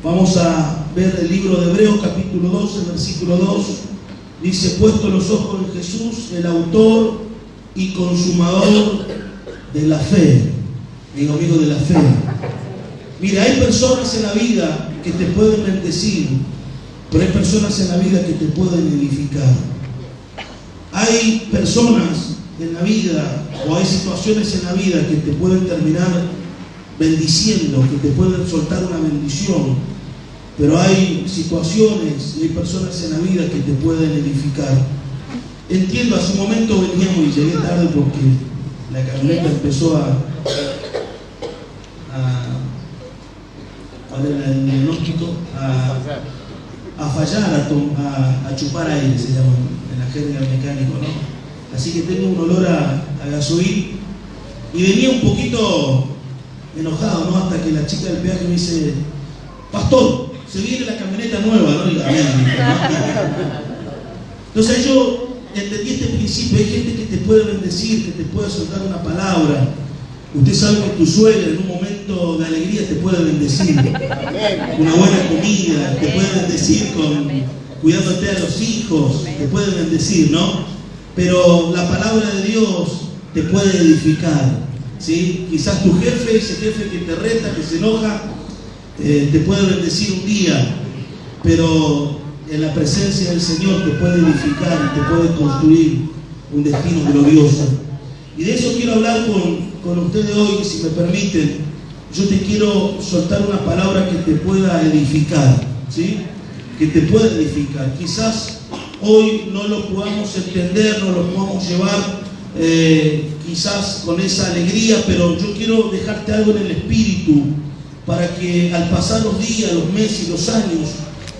Vamos a ver el libro de Hebreos capítulo 12, versículo 2. Dice: puesto los ojos en Jesús, el autor y consumador de la fe. Digo, amigo, de la fe. Mira, hay personas en la vida que te pueden bendecir, pero hay personas en la vida que te pueden edificar. Hay personas en la vida, o hay situaciones en la vida que te pueden terminar bendiciendo, que te pueden soltar una bendición, pero hay situaciones y hay personas en la vida que te pueden edificar. Entiendo, hace un momento veníamos y llegué tarde porque la camioneta empezó ¿cuál era el diagnóstico? A fallar, a chupar aire, se llama en la jerga mecánico, ¿no? Así que tengo un olor a gasoil y venía un poquito enojado, ¿no? Hasta que la chica del peaje me dice: pastor, se viene la camioneta nueva, ¿no? Y digo, amén, ¿no? Entonces yo entendí este principio. Hay gente que te puede bendecir, que te puede soltar una palabra. Usted sabe que tu suegra en un momento de alegría te puede bendecir, una buena comida, te puede bendecir cuidándote a los hijos, te puede bendecir, ¿no? Pero la palabra de Dios te puede edificar, ¿sí? Quizás tu jefe, ese jefe que te reta, que se enoja, te puede bendecir un día, pero en la presencia del Señor te puede edificar y te puede construir un destino glorioso. Y de eso quiero hablar con ustedes hoy, si me permiten. Yo te quiero soltar una palabra que te pueda edificar, ¿sí? Que te pueda edificar. Quizás hoy no lo podamos entender, no lo podamos llevar quizás con esa alegría, pero yo quiero dejarte algo en el espíritu para que al pasar los días, los meses y los años,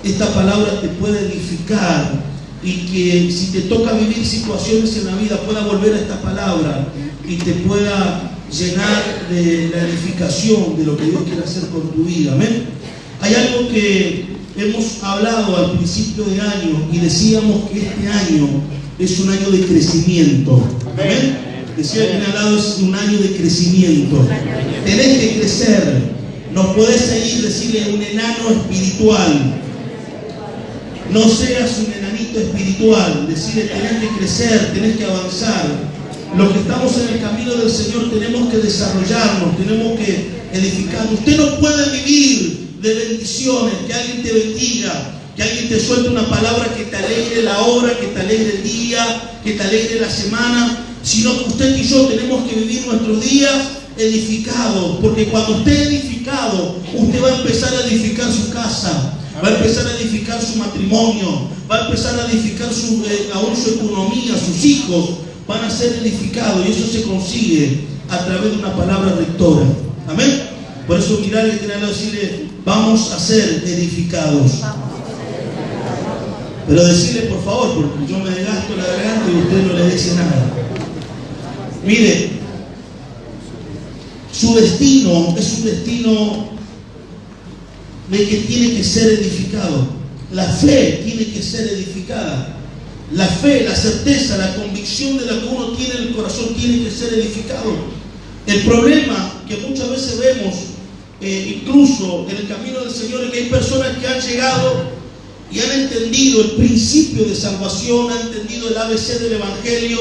esta palabra te pueda edificar, y que si te toca vivir situaciones en la vida pueda volver a esta palabra y te pueda llenar de la edificación de lo que Dios quiere hacer con tu vida. Amén. Hay algo que hemos hablado al principio de año y decíamos que este año es un año de crecimiento. Amén. Decía que al lado es un año de crecimiento. Tenés que crecer. No podés seguir, decirle, un enano espiritual. No seas un enanito espiritual. Decirle, tenés que crecer, tenés que avanzar. Los que estamos en el camino del Señor tenemos que desarrollarnos, tenemos que edificarnos. Usted no puede vivir de bendiciones, que alguien te bendiga, que alguien te suelte una palabra que te alegre la hora, que te alegre el día, que te alegre la semana, sino que usted y yo tenemos que vivir nuestros días edificados, porque cuando esté edificado, usted va a empezar a edificar su casa, va a empezar a edificar su matrimonio, va a empezar a edificar aún su economía, sus hijos van a ser edificados, y eso se consigue a través de una palabra rectora. Amén. Por eso mirar y tenerlo, decirle, vamos a ser edificados. Pero decirle, por favor, porque yo me desgasto la garganta y usted no le dice nada. Mire, su destino es un destino de que tiene que ser edificado. La fe tiene que ser edificada. La fe, la certeza, la convicción de la que uno tiene en el corazón tiene que ser edificado. El problema que muchas veces vemos, incluso en el camino del Señor, es que hay personas que han llegado y han entendido el principio de salvación, han entendido el ABC del Evangelio,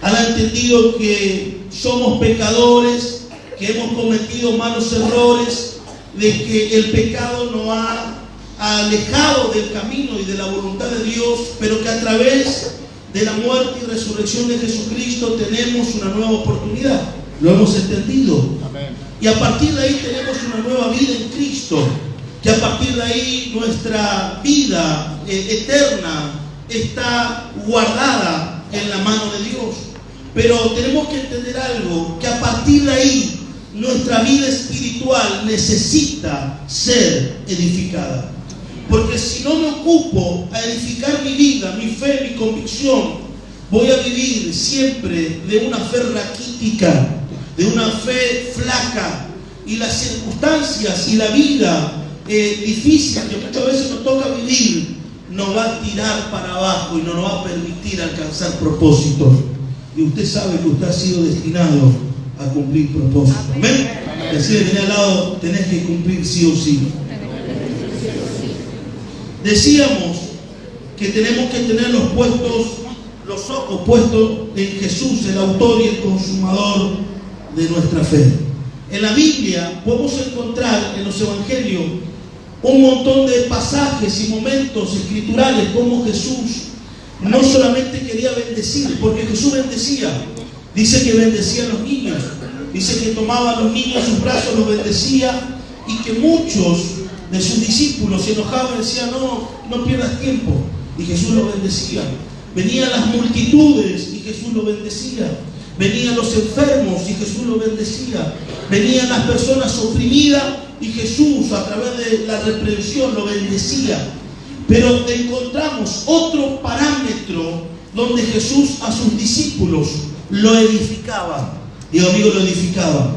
han entendido que somos pecadores, que hemos cometido malos errores, de que el pecado nos ha alejado del camino y de la voluntad de Dios, pero que a través de la muerte y resurrección de Jesucristo tenemos una nueva oportunidad. Lo hemos entendido. Amén. Y a partir de ahí tenemos una nueva vida en Cristo, que a partir de ahí nuestra vida eterna está guardada en la mano de Dios. Pero tenemos que entender algo, que a partir de ahí nuestra vida espiritual necesita ser edificada. Porque si no me ocupo a edificar mi vida, mi fe, mi convicción, voy a vivir siempre de una fe raquítica, de una fe flaca, y las circunstancias y la vida difícil que muchas veces nos toca vivir nos va a tirar para abajo y no nos va a permitir alcanzar propósitos. Y usted sabe que usted ha sido destinado a cumplir propósito. Amén. Decía, tenés al lado, tenés que cumplir sí o sí. Decíamos que tenemos que tener los ojos puestos en Jesús, el autor y el consumador de nuestra fe. En la Biblia podemos encontrar en los evangelios un montón de pasajes y momentos escriturales como Jesús no solamente quería bendecir, porque Jesús bendecía. Dice que bendecía a los niños, dice que tomaba a los niños en sus brazos, los bendecía, y que muchos de sus discípulos se enojaban y decían, no pierdas tiempo, y Jesús los bendecía. Venían las multitudes y Jesús los bendecía. Venían los enfermos y Jesús los bendecía. Venían las personas oprimidas y Jesús a través de la reprensión lo bendecía. Pero encontramos otro parámetro donde Jesús a sus discípulos lo edificaba. Digo, amigo, lo edificaba.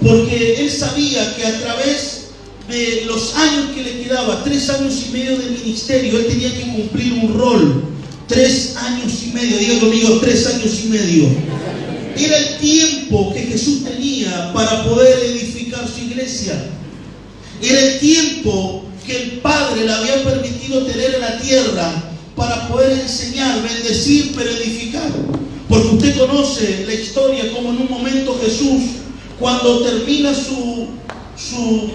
Porque él sabía que a través de los años que le quedaba, 3 años y medio de ministerio, él tenía que cumplir un rol. 3 años y medio, diga conmigo, 3 años y medio. Era el tiempo que Jesús tenía para poder edificar su iglesia. Era el tiempo que el Padre le había permitido tener en la tierra para poder enseñar, bendecir, pero edificar. Porque usted conoce la historia como en un momento Jesús, cuando termina su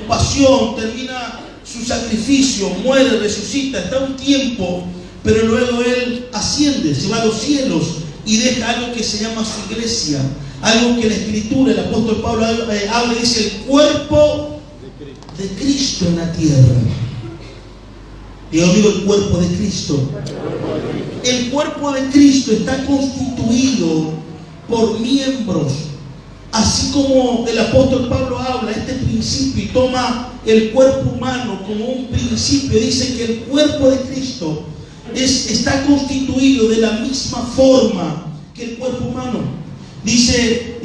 pasión, termina su sacrificio, muere, resucita, está un tiempo, pero luego Él asciende, se va a los cielos y deja algo que se llama su iglesia, algo que la Escritura, el apóstol Pablo habla y dice, el cuerpo de Cristo en la tierra. Digo, amigo, el cuerpo de Cristo. El cuerpo de Cristo está constituido por miembros. Así como el apóstol Pablo habla este principio y toma el cuerpo humano como un principio, dice que el cuerpo de Cristo está constituido de la misma forma que el cuerpo humano. Dice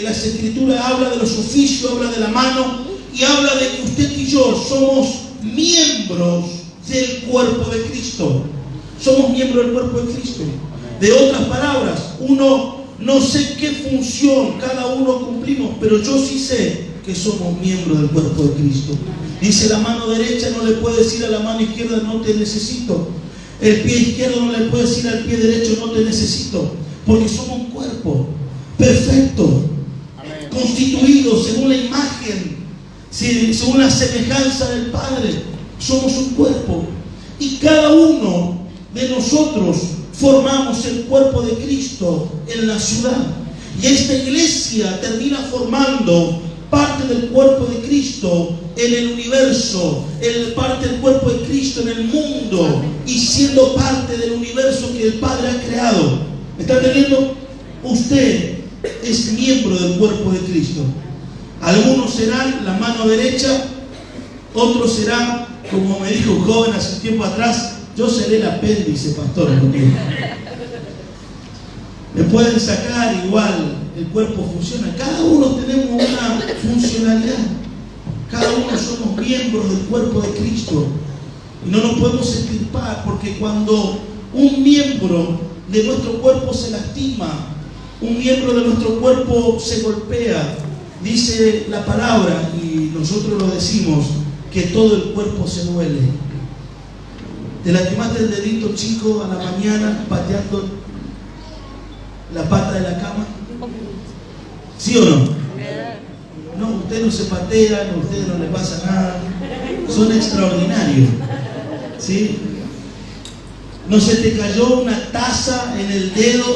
las Escrituras, habla de los oficios, habla de la mano y habla de que usted y yo somos miembros del cuerpo de Cristo. Somos miembros del cuerpo de Cristo. De otras palabras, no sé qué función cada uno cumplimos, pero yo sí sé que somos miembros del cuerpo de Cristo. Dice, la mano derecha no le puede decir a la mano izquierda, no te necesito. El pie izquierdo no le puede decir al pie derecho, no te necesito. Porque somos un cuerpo perfecto, constituido según la imagen, según la semejanza del Padre. Somos un cuerpo. Y cada uno de nosotros formamos el cuerpo de Cristo en la ciudad. Y esta iglesia termina formando parte del cuerpo de Cristo en el universo, parte del cuerpo de Cristo en el mundo, y siendo parte del universo que el Padre ha creado. ¿Me está entendiendo? Usted es miembro del cuerpo de Cristo. Algunos serán la mano derecha, otros serán, como me dijo un joven hace un tiempo atrás, yo seré el apéndice, pastor. Me pueden sacar, igual el cuerpo funciona. Cada uno tenemos una funcionalidad. Cada uno somos miembros del cuerpo de Cristo. Y no nos podemos extirpar, porque cuando un miembro de nuestro cuerpo se lastima, un miembro de nuestro cuerpo se golpea, dice la palabra, y nosotros lo decimos, que todo el cuerpo se duele. Te lastimaste el dedito chico a la mañana pateando la pata de la cama. ¿Sí o no? No, usted no se patea, a usted no le pasa nada. Son extraordinarios. ¿Sí? No se te cayó una taza en el dedo.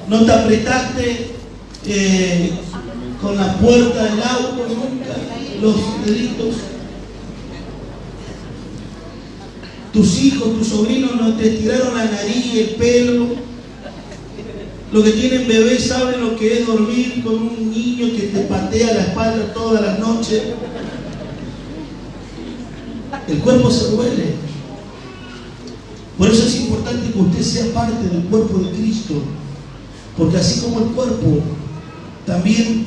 No te apretaste con la puerta del auto nunca. Los deditos. Tus hijos, tus sobrinos no te tiraron la nariz y el pelo. Los que tienen bebés saben lo que es dormir con un niño que te patea la espalda todas las noches. El cuerpo se duele. Por eso es importante que usted sea parte del cuerpo de Cristo. Porque así como el cuerpo, también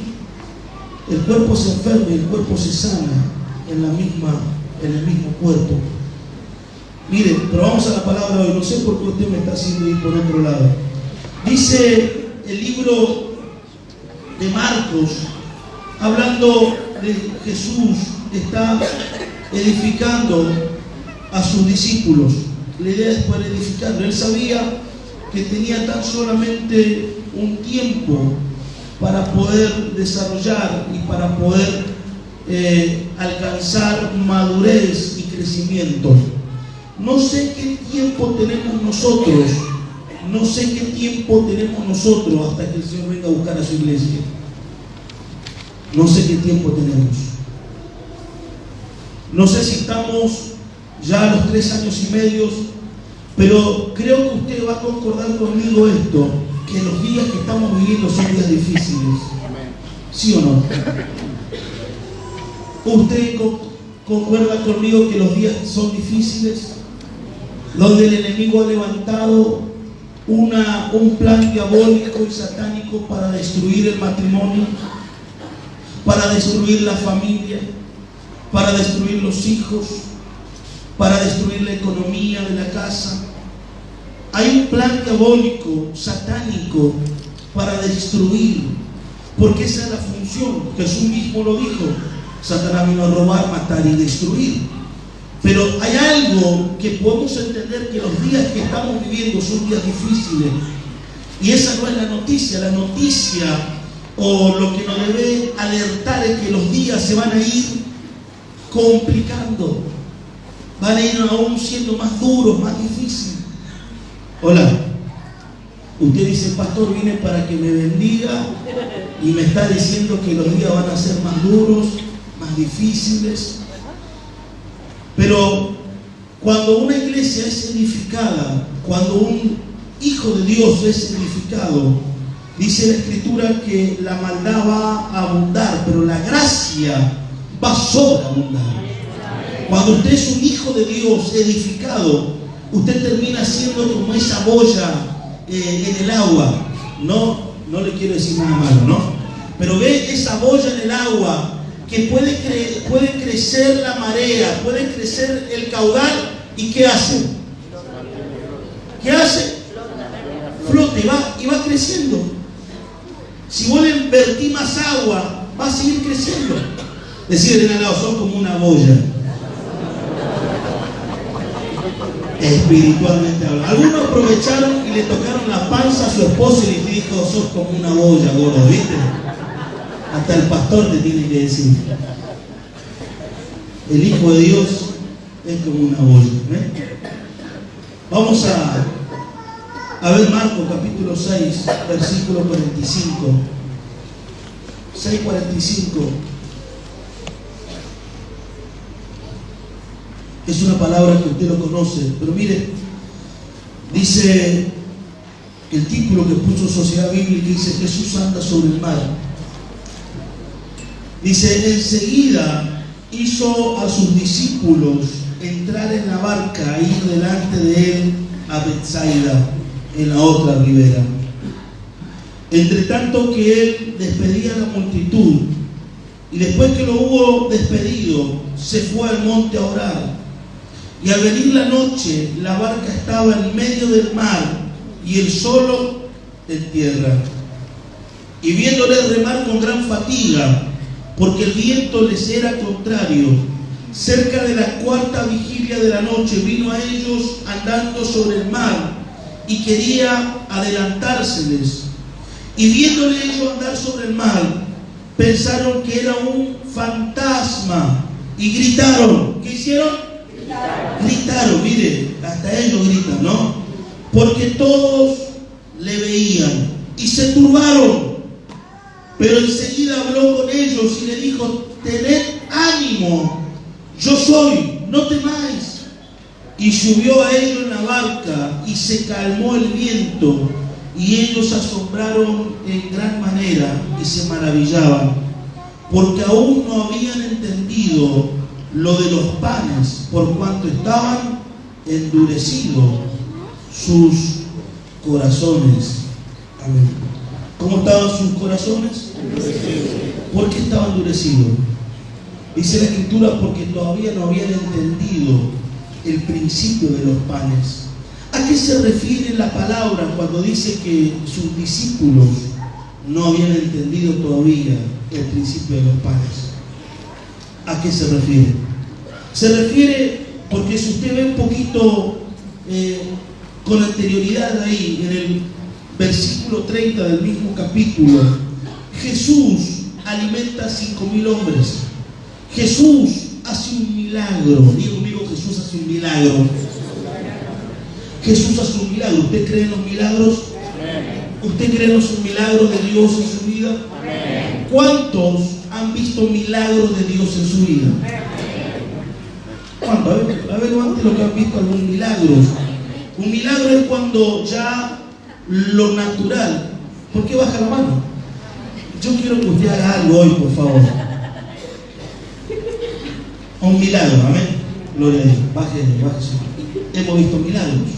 el cuerpo se enferma y el cuerpo se sana en el mismo cuerpo. Mire, pero vamos a la palabra hoy. No sé por qué usted me está haciendo ir por otro lado. Dice el libro de Marcos, hablando de Jesús, está edificando a sus discípulos. La idea es poder edificarlo. Él sabía que tenía tan solamente un tiempo para poder desarrollar y para poder alcanzar madurez y crecimiento. No sé qué tiempo tenemos nosotros, no sé qué tiempo tenemos nosotros hasta que el Señor venga a buscar a su iglesia. No sé qué tiempo tenemos. No sé si estamos ya a los 3 años y medio, pero creo que usted va a concordar conmigo esto, que los días que estamos viviendo son días difíciles. ¿Sí o no? ¿Usted concuerda conmigo que los días son difíciles? Donde el enemigo ha levantado un plan diabólico y satánico para destruir el matrimonio, para destruir la familia, para destruir los hijos, para destruir la economía de la casa. Hay un plan diabólico, satánico, para destruir, porque esa es la función. Jesús mismo lo dijo: Satanás vino a robar, matar y destruir. Pero hay algo que podemos entender, que los días que estamos viviendo son días difíciles. Y esa no es la noticia. La noticia, o lo que nos debe alertar, es que los días se van a ir complicando. Van a ir aún siendo más duros, más difíciles. Hola. Usted dice: pastor, vine para que me bendiga, y me está diciendo que los días van a ser más duros, más difíciles. Pero cuando una iglesia es edificada, cuando un hijo de Dios es edificado, dice la Escritura que la maldad va a abundar, pero la gracia va a sobreabundar. Cuando usted es un hijo de Dios edificado, usted termina siendo como esa boya en el agua. No le quiero decir nada malo, ¿no? Pero ve esa boya en el agua, que puede crecer la marea, puede crecer el caudal, ¿y qué hace? ¿Qué hace? Flota y va creciendo. Si vos le invertís más agua, va a seguir creciendo. Decir de al lado: son como una boya. Espiritualmente hablando. Algunos aprovecharon y le tocaron la panza a su esposo y le dijo: sos como una boya, gordo, ¿viste? Hasta el pastor te tiene que decir. El Hijo de Dios es como una boya. Vamos a ver Marcos capítulo 6, versículo 45. 6:45. Es una palabra que usted lo conoce, pero mire, dice el título que puso Sociedad Bíblica, dice: Jesús anda sobre el mar. Dice: enseguida hizo a sus discípulos entrar en la barca e ir delante de él a Betsaida, en la otra ribera. Entre tanto que él despedía a la multitud, y después que lo hubo despedido, se fue al monte a orar. Y al venir la noche, la barca estaba en medio del mar y él solo en tierra. Y viéndole remar con gran fatiga, porque el viento les era contrario, cerca de la 4ª vigilia de la noche vino a ellos andando sobre el mar y quería adelantárseles. Y viéndole ellos andar sobre el mar, pensaron que era un fantasma y gritaron. ¿Qué hicieron? Gritaron, mire, hasta ellos gritan, ¿no? Porque todos le veían y se turbaron. Pero enseguida habló con ellos y le dijo: tened ánimo, yo soy, no temáis. Y subió a ellos en la barca y se calmó el viento, y ellos se asombraron en gran manera y se maravillaban, porque aún no habían entendido lo de los panes, por cuanto estaban endurecidos sus corazones. Amén. ¿Cómo estaban sus corazones? ¿Por qué estaban endurecidos? Dice la Escritura: porque todavía no habían entendido el principio de los panes. ¿A qué se refiere la palabra cuando dice que sus discípulos no habían entendido todavía el principio de los panes. ¿A qué se refiere? Se refiere, porque si usted ve un poquito con anterioridad ahí, en el versículo 30 del mismo capítulo, Jesús alimenta a 5.000 hombres. Jesús hace un milagro. Digo conmigo, Jesús hace un milagro. Jesús hace un milagro. ¿Usted cree en los milagros? ¿Usted cree en los milagros de Dios en su vida? ¿Cuántos han visto milagros de Dios en su vida? ¿Cuántos? A ver, levante lo que han visto algún milagro. Un milagro es cuando ya lo natural. ¿Por qué baja la mano? Yo quiero que usted haga algo hoy, por favor. Un milagro, amén. Gloria a Dios. Baje. Hemos visto milagros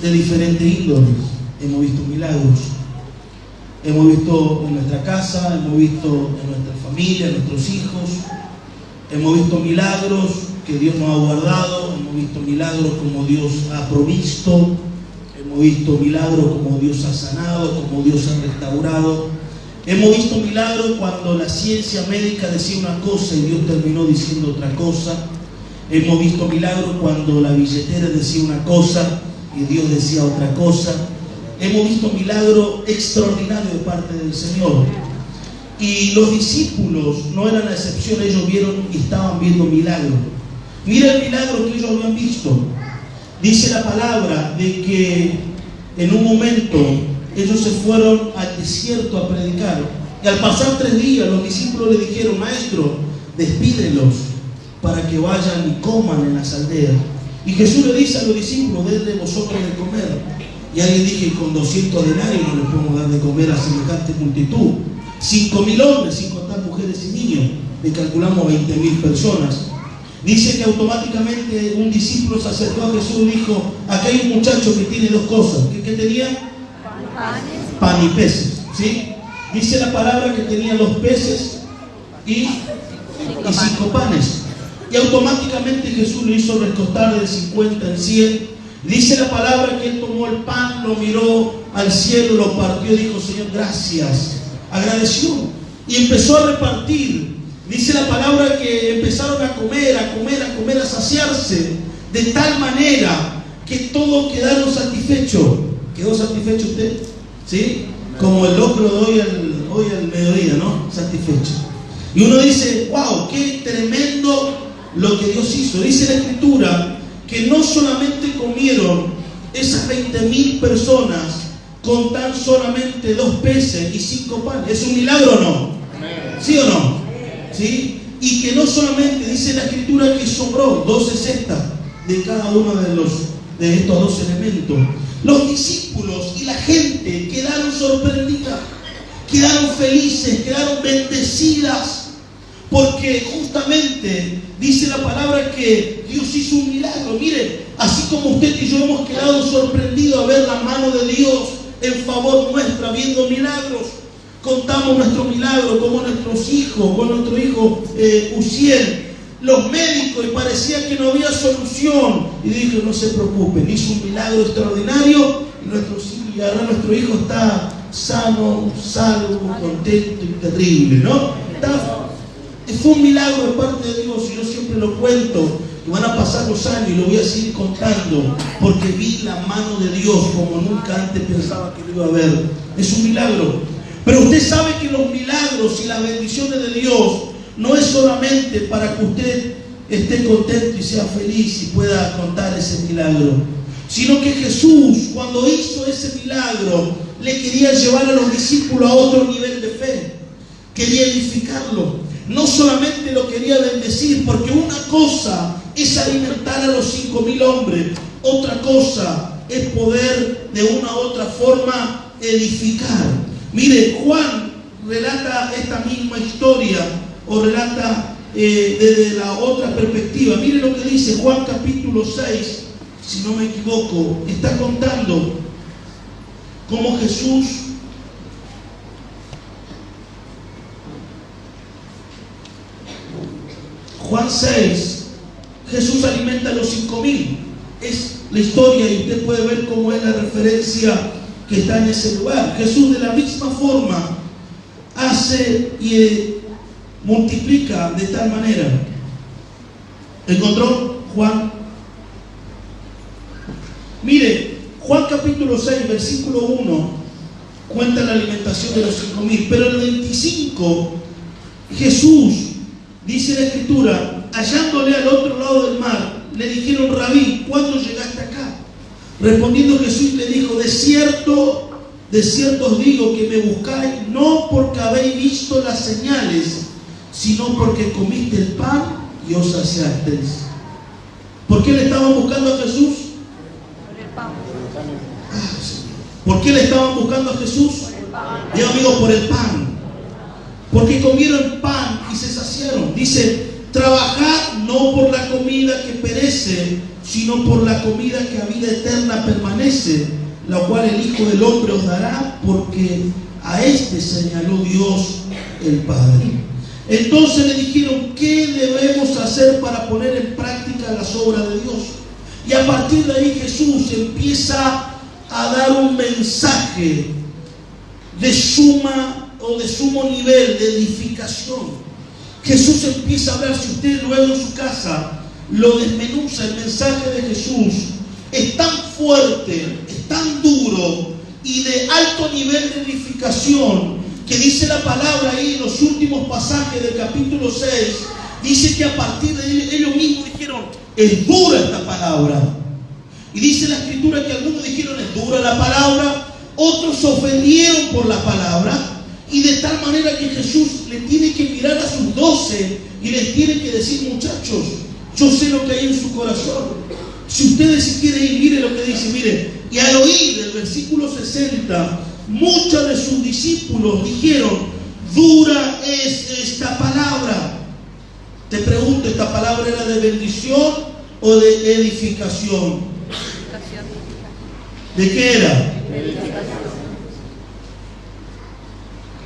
de diferentes índoles. Hemos visto milagros. Hemos visto en nuestra casa, hemos visto en nuestra familia, en nuestros hijos. Hemos visto milagros que Dios nos ha guardado. Hemos visto milagros como Dios ha provisto. Hemos visto milagros como Dios ha sanado, como Dios ha restaurado. Hemos visto milagros cuando la ciencia médica decía una cosa y Dios terminó diciendo otra cosa. Hemos visto milagros cuando la billetera decía una cosa y Dios decía otra cosa. Hemos visto milagros extraordinarios de parte del Señor. Y los discípulos no eran la excepción, ellos vieron y estaban viendo milagros. Mira el milagro que ellos habían visto. Dice la palabra de que en un momento ellos se fueron al desierto a predicar. Y al pasar 3 días los discípulos le dijeron: Maestro, despídelos para que vayan y coman en las aldeas. Y Jesús le dice a los discípulos: denle vosotros de comer. Y alguien dije: con 200 denarios no les podemos dar de comer a semejante multitud. 5.000 hombres, sin contar mujeres y niños. Le calculamos 20.000 personas. Dice que automáticamente un discípulo se acercó a Jesús y dijo: aquí hay un muchacho que tiene 2 cosas. ¿Qué tenía? Pan y peces. ¿Sí? Dice la palabra que tenía 2 peces y 5 panes. Y automáticamente Jesús lo hizo recostar de 50 en 100. Dice la palabra que él tomó el pan, lo miró al cielo, lo partió y dijo: Señor, gracias. Agradeció y empezó a repartir. Dice la palabra que empezaron a comer, a saciarse, de tal manera que todos quedaron satisfechos. ¿Quedó satisfecho usted? ¿Sí? Como el locro de hoy al mediodía, ¿no? Satisfecho. Y uno dice: wow, qué tremendo lo que Dios hizo. Dice la Escritura que no solamente comieron esas 20.000 personas con tan solamente 2 peces y 5 panes. ¿Es un milagro o no? ¿Sí o no? ¿Sí? Y que no solamente, dice la Escritura, que sobró 12 cestas de cada uno de estos 2 elementos. Los discípulos y la gente quedaron sorprendidas, quedaron felices, quedaron bendecidas, porque justamente dice la palabra que Dios hizo un milagro. Mire, así como usted y yo hemos quedado sorprendidos a ver la mano de Dios en favor nuestra, viendo milagros. Contamos nuestro milagro, como nuestros hijos, con nuestro hijo Uziel, los médicos, y parecía que no había solución. Y dije: no se preocupen, hizo un milagro extraordinario y ahora nuestro hijo está sano, salvo, contento y terrible, ¿no? Fue un milagro de parte de Dios, y yo siempre lo cuento. Y van a pasar los años y lo voy a seguir contando, porque vi la mano de Dios como nunca antes pensaba que lo iba a ver. Es un milagro. Pero usted sabe que los milagros y las bendiciones de Dios no es solamente para que usted esté contento y sea feliz y pueda contar ese milagro, sino que Jesús, cuando hizo ese milagro, le quería llevar a los discípulos a otro nivel de fe. Quería edificarlo. No solamente lo quería bendecir, porque una cosa es alimentar a los 5.000 hombres, otra cosa es poder de una u otra forma edificar. Mire, Juan relata esta misma historia, o relata desde la otra perspectiva. Mire lo que dice Juan capítulo 6, si no me equivoco. Está contando cómo Jesús Juan 6, Jesús alimenta a los 5.000. Es la historia, y usted puede ver cómo es la referencia que está en ese lugar. Jesús de la misma forma hace y multiplica de tal manera. ¿Encontró Juan? Mire, Juan capítulo 6, versículo 1, cuenta la alimentación de los 5.000, pero el 25, Jesús, dice la Escritura, hallándole al otro lado del mar, le dijeron: Rabí, ¿cuándo llegaste acá? Respondiendo Jesús le dijo: de cierto os digo que me buscáis, no porque habéis visto las señales, sino porque comiste el pan y os saciasteis. ¿Por qué le estaban buscando a Jesús? Por el pan. ¿Por qué le estaban buscando a Jesús? Digo, amigo, por el pan. Porque comieron pan y se saciaron. Dice: trabajad no por la comida que perece, sino por la comida que a vida eterna permanece, la cual el Hijo del Hombre os dará, porque a este señaló Dios el Padre. Entonces le dijeron: ¿qué debemos hacer para poner en práctica las obras de Dios? Y a partir de ahí Jesús empieza a dar un mensaje de sumo nivel de edificación. Jesús empieza a hablar. Si usted luego en su casa lo desmenuza, el mensaje de Jesús es tan fuerte, es tan duro y de alto nivel de edificación, que dice la palabra ahí en los últimos pasajes del capítulo 6, dice que a partir de ellos mismos dijeron: es dura esta palabra. Y dice la Escritura que algunos dijeron: es dura la palabra, otros se ofendieron por la palabra, y de tal manera que Jesús le tiene que mirar a sus 12 y les tiene que decir: muchachos, yo sé lo que hay en su corazón. Si ustedes si quieren ir, mire lo que dice, mire. Y al oír el versículo 60, muchos de sus discípulos dijeron: dura es esta palabra. Te pregunto, ¿esta palabra era de bendición o de edificación? ¿De qué era?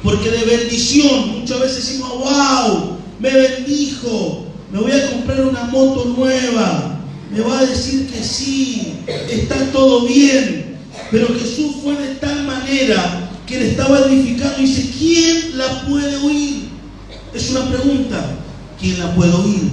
Porque de bendición muchas veces decimos: wow, me bendijo, me voy a comprar una moto nueva, me va a decir que sí, está todo bien. Pero Jesús fue de tal manera que le estaba edificando y dice: ¿quién la puede oír? Es una pregunta. ¿Quién la puede oír?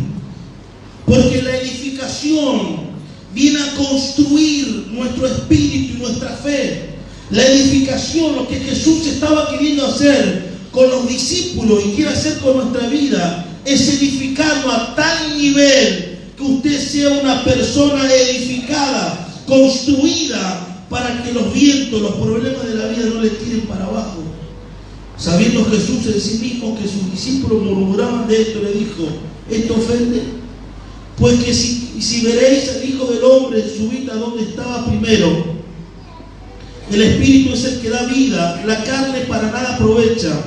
Porque la edificación viene a construir nuestro espíritu y nuestra fe. La edificación, lo que Jesús estaba queriendo hacer con los discípulos y quiere hacer con nuestra vida, es edificarnos a tal nivel que usted sea una persona edificada, construida, para que los vientos, los problemas de la vida no le tiren para abajo. Sabiendo Jesús en sí mismo que sus discípulos murmuraban de esto, le dijo: ¿esto ofende? Pues que si veréis al Hijo del Hombre subir a donde estaba primero. El Espíritu es el que da vida, la carne para nada aprovecha.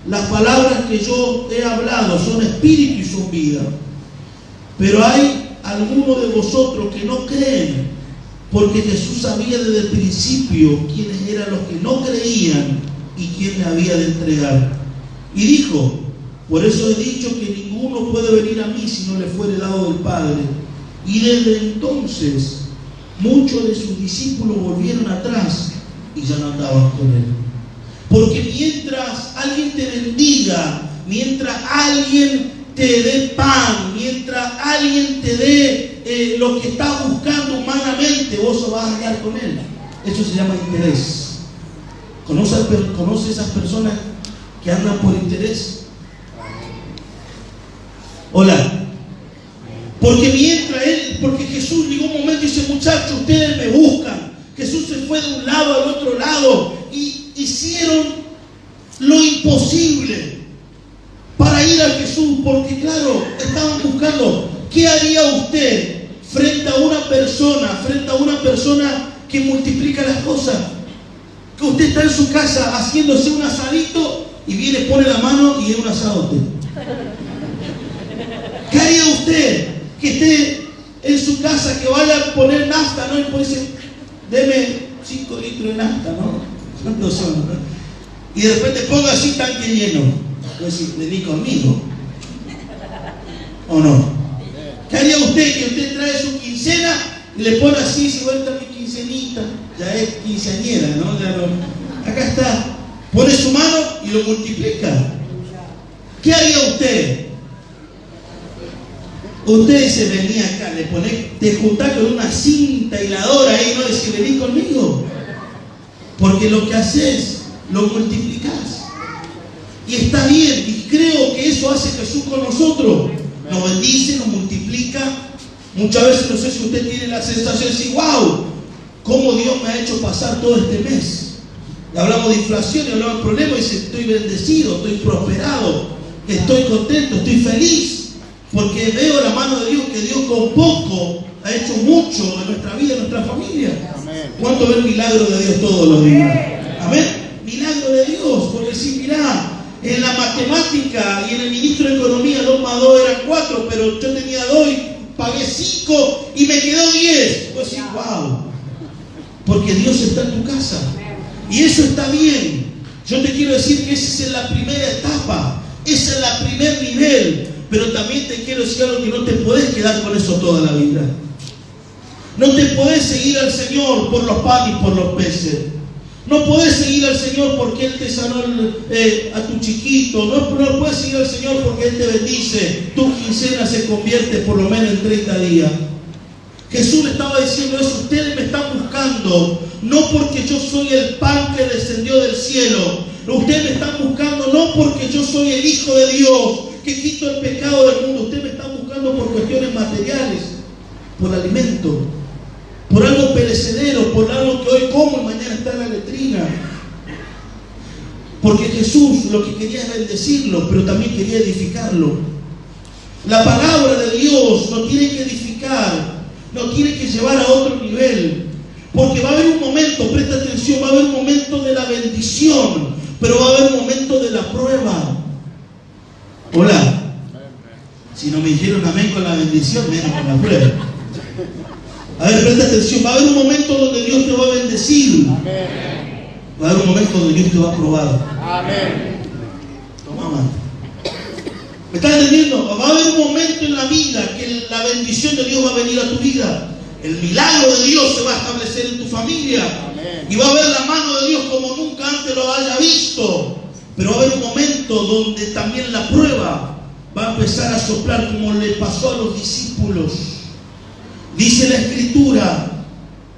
Las palabras que yo he hablado son espíritu y son vida. Pero hay algunos de vosotros que no creen, porque Jesús sabía desde el principio quiénes eran los que no creían y quién le había de entregar. Y dijo: por eso he dicho que ninguno puede venir a mí si no le fuere dado del Padre. Y desde entonces muchos de sus discípulos volvieron atrás y ya no andaban con él. Porque mientras alguien te bendiga, mientras alguien te dé pan, mientras alguien te dé lo que estás buscando humanamente, vos vas a andar con él. Eso se llama interés. ¿Conoce esas personas que andan por interés? Hola. Porque Jesús llegó un momento y dice: muchachos, ustedes me buscan. Jesús se fue de un lado al otro lado y hicieron lo imposible para ir a Jesús, porque claro, estaban buscando. ¿Qué haría usted frente a una persona que multiplica las cosas? Que usted está en su casa haciéndose un asadito y viene, pone la mano y es un asadote. ¿Qué haría usted que esté en su casa, que vaya a poner nafta, ¿no? Y puede decir: deme 5 litros de nafta, ¿no? ¿Cuántos son? ¿No? Y de repente ponga así tanque lleno. Puede decir: vení conmigo. ¿O no? ¿Qué haría usted que usted trae su quincena y le pone así: si vuelta mi quincena? quinceañita, ya es quinceañera, ¿no? Ya no. Acá está, pone su mano y lo multiplica. ¿Qué haría usted? Usted se venía acá, le pone, te juntás con una cinta hiladora ahí, no decís, vení conmigo. Porque lo que haces, lo multiplicás. Y está bien, y creo que eso hace Jesús con nosotros. Nos bendice, nos multiplica. Muchas veces, no sé si usted tiene la sensación de decir, wow, cómo Dios me ha hecho pasar todo este mes. Y hablamos de inflación y hablamos de problemas y dice, estoy bendecido, estoy prosperado, estoy contento, estoy feliz. Porque veo la mano de Dios, que Dios con poco ha hecho mucho en nuestra vida, en nuestra familia. Amén. ¿Cuánto ve el milagro de Dios todos los días? Amén. Milagro de Dios, porque si mirá, en la matemática y en el ministro de Economía 2 más 2 eran 4, pero yo tenía 2 y pagué 5 y me quedó 10. Pues sí, wow. Porque Dios está en tu casa. Y eso está bien. Yo te quiero decir que esa es la primera etapa. Ese es el primer nivel. Pero también te quiero decir algo, que no te podés quedar con eso toda la vida. No te podés seguir al Señor por los panes y por los peces. No podés seguir al Señor porque Él te sanó a tu chiquito. No podés seguir al Señor porque Él te bendice. Tu quincena se convierte por lo menos en 30 días. Jesús le estaba diciendo eso. Ustedes me están buscando no porque yo soy el pan que descendió del cielo. Ustedes me están buscando no porque yo soy el Hijo de Dios que quito el pecado del mundo. Ustedes me están buscando por cuestiones materiales, por alimento, por algo perecedero, por algo que hoy como y mañana está en la letrina. Porque Jesús lo que quería es bendecirlo, pero también quería edificarlo. La palabra de Dios nos tiene que edificar, nos tiene que llevar a otro nivel. Porque va a haber un momento, presta atención, va a haber un momento de la bendición, pero va a haber un momento de la prueba. Hola. Si no me dijeron amén con la bendición, menos con la prueba. A ver, presta atención. Va a haber un momento donde Dios te va a bendecir. Amén. Va a haber un momento donde Dios te va a probar. Amén. Toma, mano. ¿Me estás entendiendo? Va a haber un momento en la vida que la bendición de Dios va a venir a tu vida. El milagro de Dios se va a establecer en tu familia. Amén. Y va a haber la mano de Dios como nunca antes lo haya visto. Pero va a haber un momento donde también la prueba va a empezar a soplar, como le pasó a los discípulos. Dice la Escritura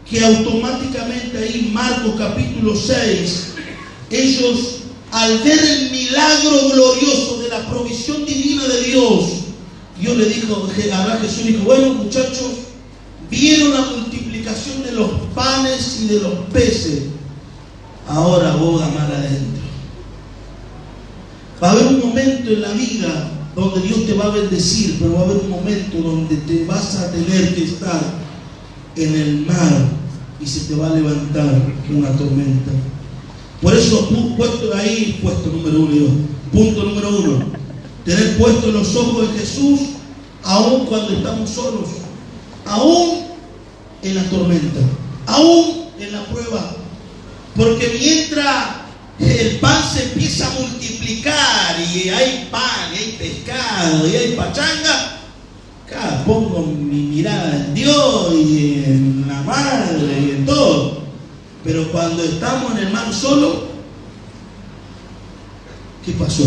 que automáticamente ahí, Marcos capítulo 6, ellos al ver el milagro glorioso de la provisión divina de Dios, Dios le dijo, a Jesús dijo, bueno muchachos, vieron la multiplicación de los panes y de los peces, ahora boda mar adentro. Va a haber un momento en la vida donde Dios te va a bendecir, pero va a haber un momento donde te vas a tener que estar en el mar y se te va a levantar una tormenta. Por eso, puesto ahí, punto número 1, tener puestos los ojos en Jesús, aun cuando estamos solos, aún en la tormenta, aún en la prueba, porque mientras el pan se empieza a multiplicar y hay pan, y hay pescado, y hay pachanga, acá pongo mi mirada en Dios y en la madre y en todo. Pero cuando estamos en el mar solo, ¿qué pasó?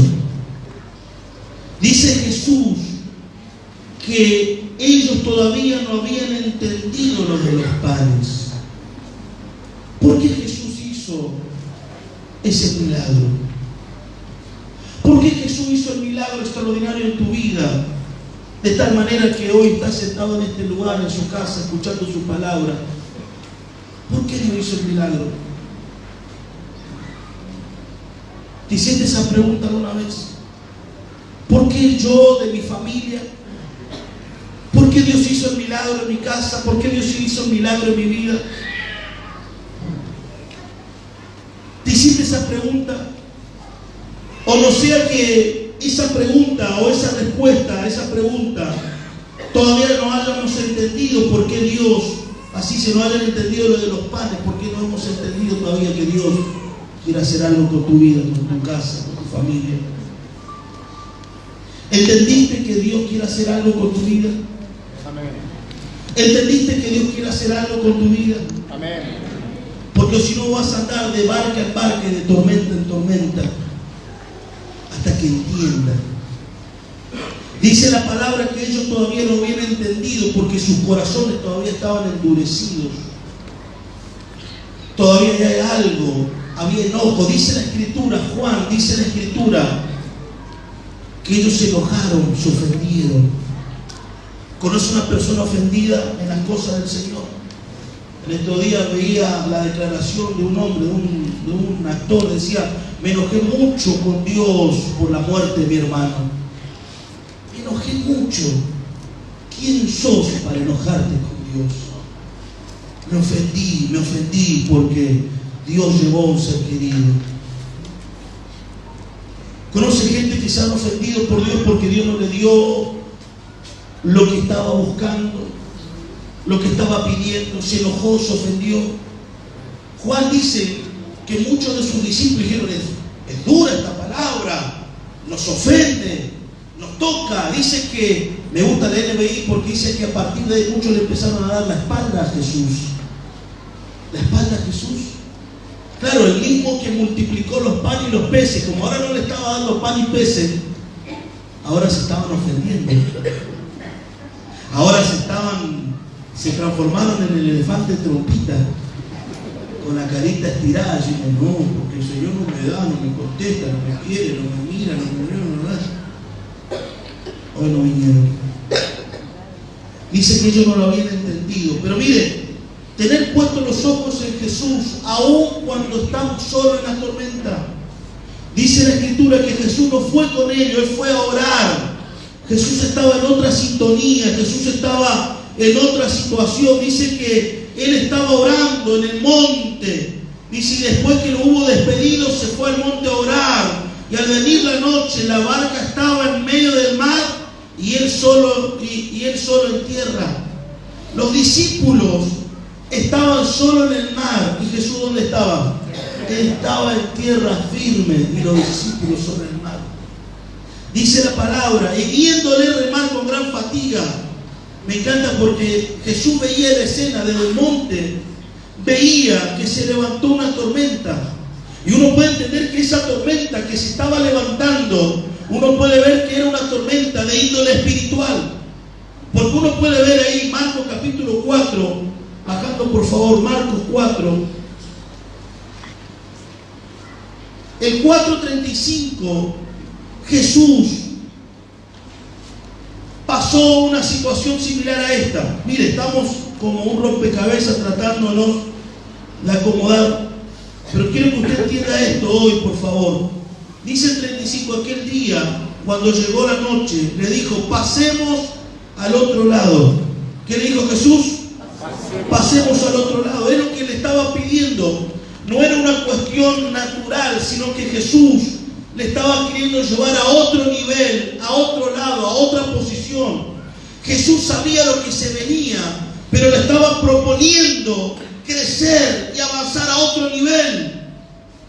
Dice Jesús que ellos todavía no habían entendido lo de los panes. ¿Por qué Jesús hizo ese milagro? ¿Por qué Jesús hizo el milagro extraordinario en tu vida? De tal manera que hoy estás sentado en este lugar, en su casa, escuchando su palabra. ¿Por qué no hizo el milagro? ¿Te hiciste esa pregunta alguna vez? ¿Por qué yo de mi familia? ¿Por qué Dios hizo el milagro en mi casa? ¿Por qué Dios hizo el milagro en mi vida? ¿Te hiciste esa pregunta? O no sea que esa pregunta o esa respuesta a esa pregunta todavía no hayamos entendido por qué Dios, así se nos hayan entendido lo de los panes, por qué no hemos entendido todavía que Dios quiere hacer algo con tu vida, con tu casa, con tu familia. ¿Entendiste que Dios quiere hacer algo con tu vida? Amén. ¿Entendiste que Dios quiere hacer algo con tu vida? Amén. Porque si no vas a andar de barca en barca y de tormenta en tormenta hasta que entiendas. Dice la palabra que ellos todavía no habían entendido porque sus corazones todavía estaban endurecidos. Todavía hay algo, había enojo. Dice la Escritura, Juan, dice la Escritura, que ellos se enojaron, se ofendieron. ¿Conoce una persona ofendida en las cosas del Señor? En estos días veía la declaración de un hombre, de un actor, decía: me enojé mucho con Dios por la muerte de mi hermano. Me enojé mucho. ¿Quién sos para enojarte con Dios? Me ofendí porque Dios llevó a un ser querido. ¿Conoce gente que se han ofendido por Dios porque Dios no le dio lo que estaba buscando, lo que estaba pidiendo? Se enojó, se ofendió. Juan dice que muchos de sus discípulos dijeron: es dura esta palabra, nos ofende, nos toca. Dice que, me gusta la NBI porque dice que a partir de ahí muchos le empezaron a dar la espalda a Jesús. La espalda a Jesús. Claro, el mismo que multiplicó los panes y los peces, como ahora no le estaba dando pan y peces, ahora se estaban ofendiendo. Ahora se transformaron en el elefante trompita, con la carita estirada, diciendo: no, porque el Señor no me da, no me contesta, no me quiere, no me mira, no me da. Hoy no vinieron. Dice que ellos no lo habían entendido. Pero mire, tener puestos los ojos en Jesús, aun cuando estamos solos en la tormenta. Dice la Escritura que Jesús no fue con ellos, Él fue a orar. Jesús estaba en otra sintonía, Jesús estaba en otra situación. Dice que Él estaba orando en el monte. Dice, y después que lo hubo despedido, se fue al monte a orar. Y al venir la noche, la barca estaba en medio del mar y él solo en tierra. Los discípulos estaban solo en el mar. ¿Y Jesús dónde estaba? Él estaba en tierra firme y los discípulos sobre el mar. Dice la palabra: y viéndole remar con gran fatiga. Me encanta porque Jesús veía la escena desde el monte, veía que se levantó una tormenta. Y uno puede entender que esa tormenta que se estaba levantando, uno puede ver que era una tormenta de índole espiritual. Porque uno puede ver ahí Marcos capítulo 4, bajando por favor, Marcos 4, el 4:35, Jesús pasó una situación similar a esta. Mire, estamos como un rompecabezas tratándonos de acomodar. Pero quiero que usted entienda esto hoy, por favor. Dice el 35, aquel día, cuando llegó la noche, le dijo: pasemos al otro lado. ¿Qué le dijo Jesús? Pasemos al otro lado. Es lo que le estaba pidiendo. No era una cuestión natural, sino que Jesús le estaba queriendo llevar a otro nivel, a otro lado, a otra posición. Jesús sabía lo que se venía, pero le estaba proponiendo crecer y avanzar a otro nivel.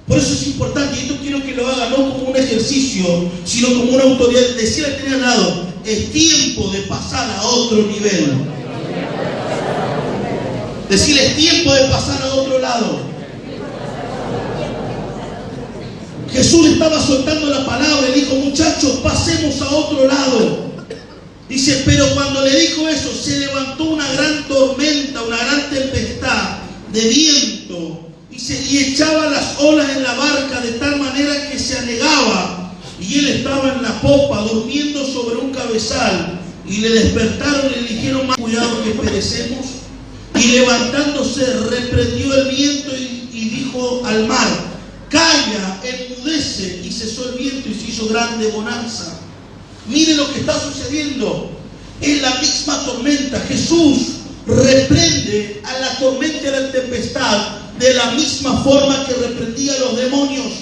Por eso es importante, y esto quiero que lo haga no como un ejercicio, sino como una autoridad. Decirle al que tiene al lado: es tiempo de pasar a otro nivel. Decirle: es tiempo de pasar a otro lado. Jesús le estaba soltando la palabra y dijo: muchachos, pasemos a otro lado. Dice, pero cuando le dijo eso, se levantó una gran tormenta, una gran tempestad de viento, y echaba las olas en la barca de tal manera que se anegaba, y él estaba en la popa, durmiendo sobre un cabezal. Y le despertaron y le dijeron: más cuidado que perecemos. Y levantándose, reprendió el viento y dijo al mar: calla, enmudece. Y cesó el viento y se hizo grande bonanza. Mire lo que está sucediendo. En la misma tormenta, Jesús reprende a la tormenta y a la tempestad de la misma forma que reprendía a los demonios.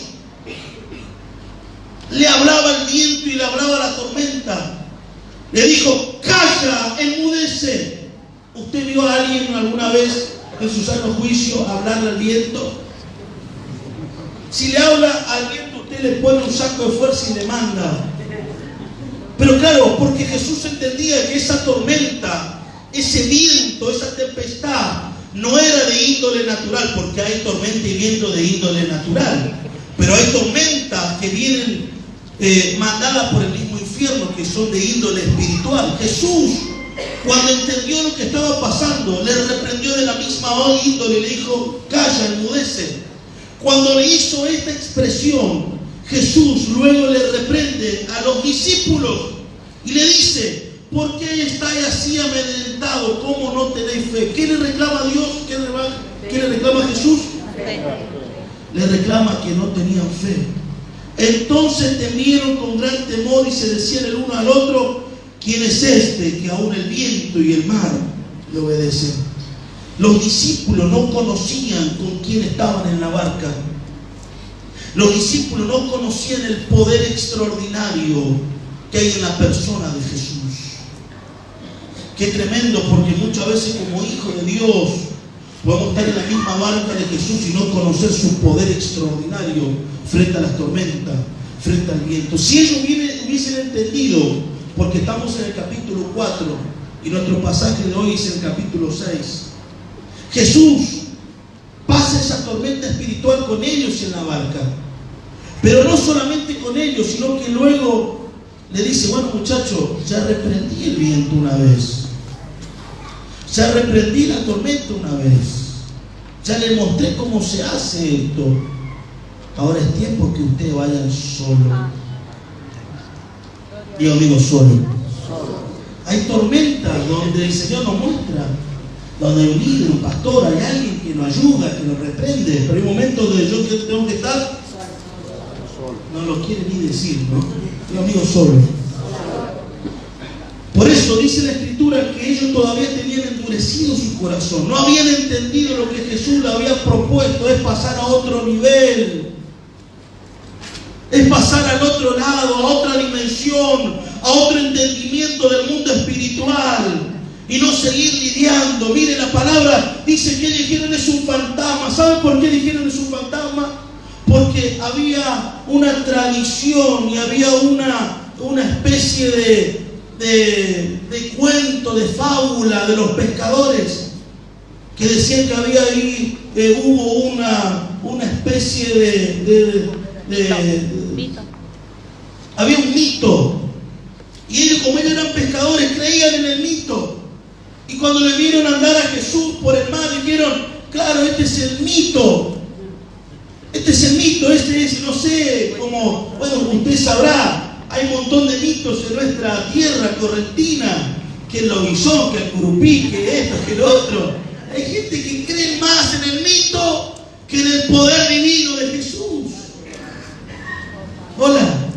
Le hablaba el viento y le hablaba la tormenta. Le dijo: calla, enmudece. ¿Usted vio a alguien alguna vez en su sano juicio hablarle al viento? Si le habla al viento, usted le pone un saco de fuerza y le manda. Pero claro, porque Jesús entendía que esa tormenta ese viento, esa tempestad, no era de índole natural, porque hay tormenta y viento de índole natural. Pero hay tormentas que vienen mandadas por el mismo infierno, que son de índole espiritual. Jesús, cuando entendió lo que estaba pasando, le reprendió de la misma índole y le dijo: calla, enmudece. Cuando le hizo esta expresión, Jesús luego le reprende a los discípulos y le dice: ¿por qué estáis así amedrentados? ¿Cómo no tenéis fe? ¿Qué le reclama a Dios? ¿Qué le reclama a Jesús? Le reclama que no tenían fe. Entonces temieron con gran temor y se decían el uno al otro: ¿quién es este que aún el viento y el mar le obedecen? Los discípulos no conocían con quién estaban en la barca. Los discípulos no conocían el poder extraordinario que hay en la persona de Jesús. Qué tremendo, porque muchas veces como hijos de Dios podemos estar en la misma barca de Jesús y no conocer su poder extraordinario frente a las tormentas, frente al viento. Si ellos hubiesen entendido, porque estamos en el capítulo 4 y nuestro pasaje de hoy es el capítulo 6. Jesús pasa esa tormenta espiritual con ellos en la barca, pero no solamente con ellos, sino que luego le dice: bueno, muchachos, ya reprendí el viento una vez, ya reprendí la tormenta una vez, ya les mostré cómo se hace esto. Ahora es tiempo que ustedes vayan solo. Digo, amigo, solo. Hay tormentas donde el Señor nos muestra, donde hay un líder, un pastor, hay alguien que nos ayuda, que nos reprende, pero hay momentos donde yo tengo que estar, no lo quiere ni decir, ¿no? Digo, amigo, solo. Por eso dice la Escritura que ellos todavía tenían endurecido su corazón, no habían entendido lo que Jesús le había propuesto, es pasar a otro nivel, es pasar al otro lado, a otra dimensión, a otro entendimiento del mundo espiritual y no seguir lidiando. Mire, la palabra dice que dijeron es un fantasma. ¿Saben por qué dijeron es un fantasma? Porque había una tradición y había una especie de cuento, de fábula de los pescadores que decían que había ahí, hubo una especie había un mito, y ellos, como ellos eran pescadores, creían en el mito, y cuando le vieron andar a Jesús por el mar dijeron: claro, este es el mito, este es, no sé, como, bueno, usted sabrá, hay un montón de mitos en nuestra tierra correntina, que el lobizón, que el curupí, que esto, que lo otro. Hay gente que cree más en el mito que en el poder divino de Jesús. Hola,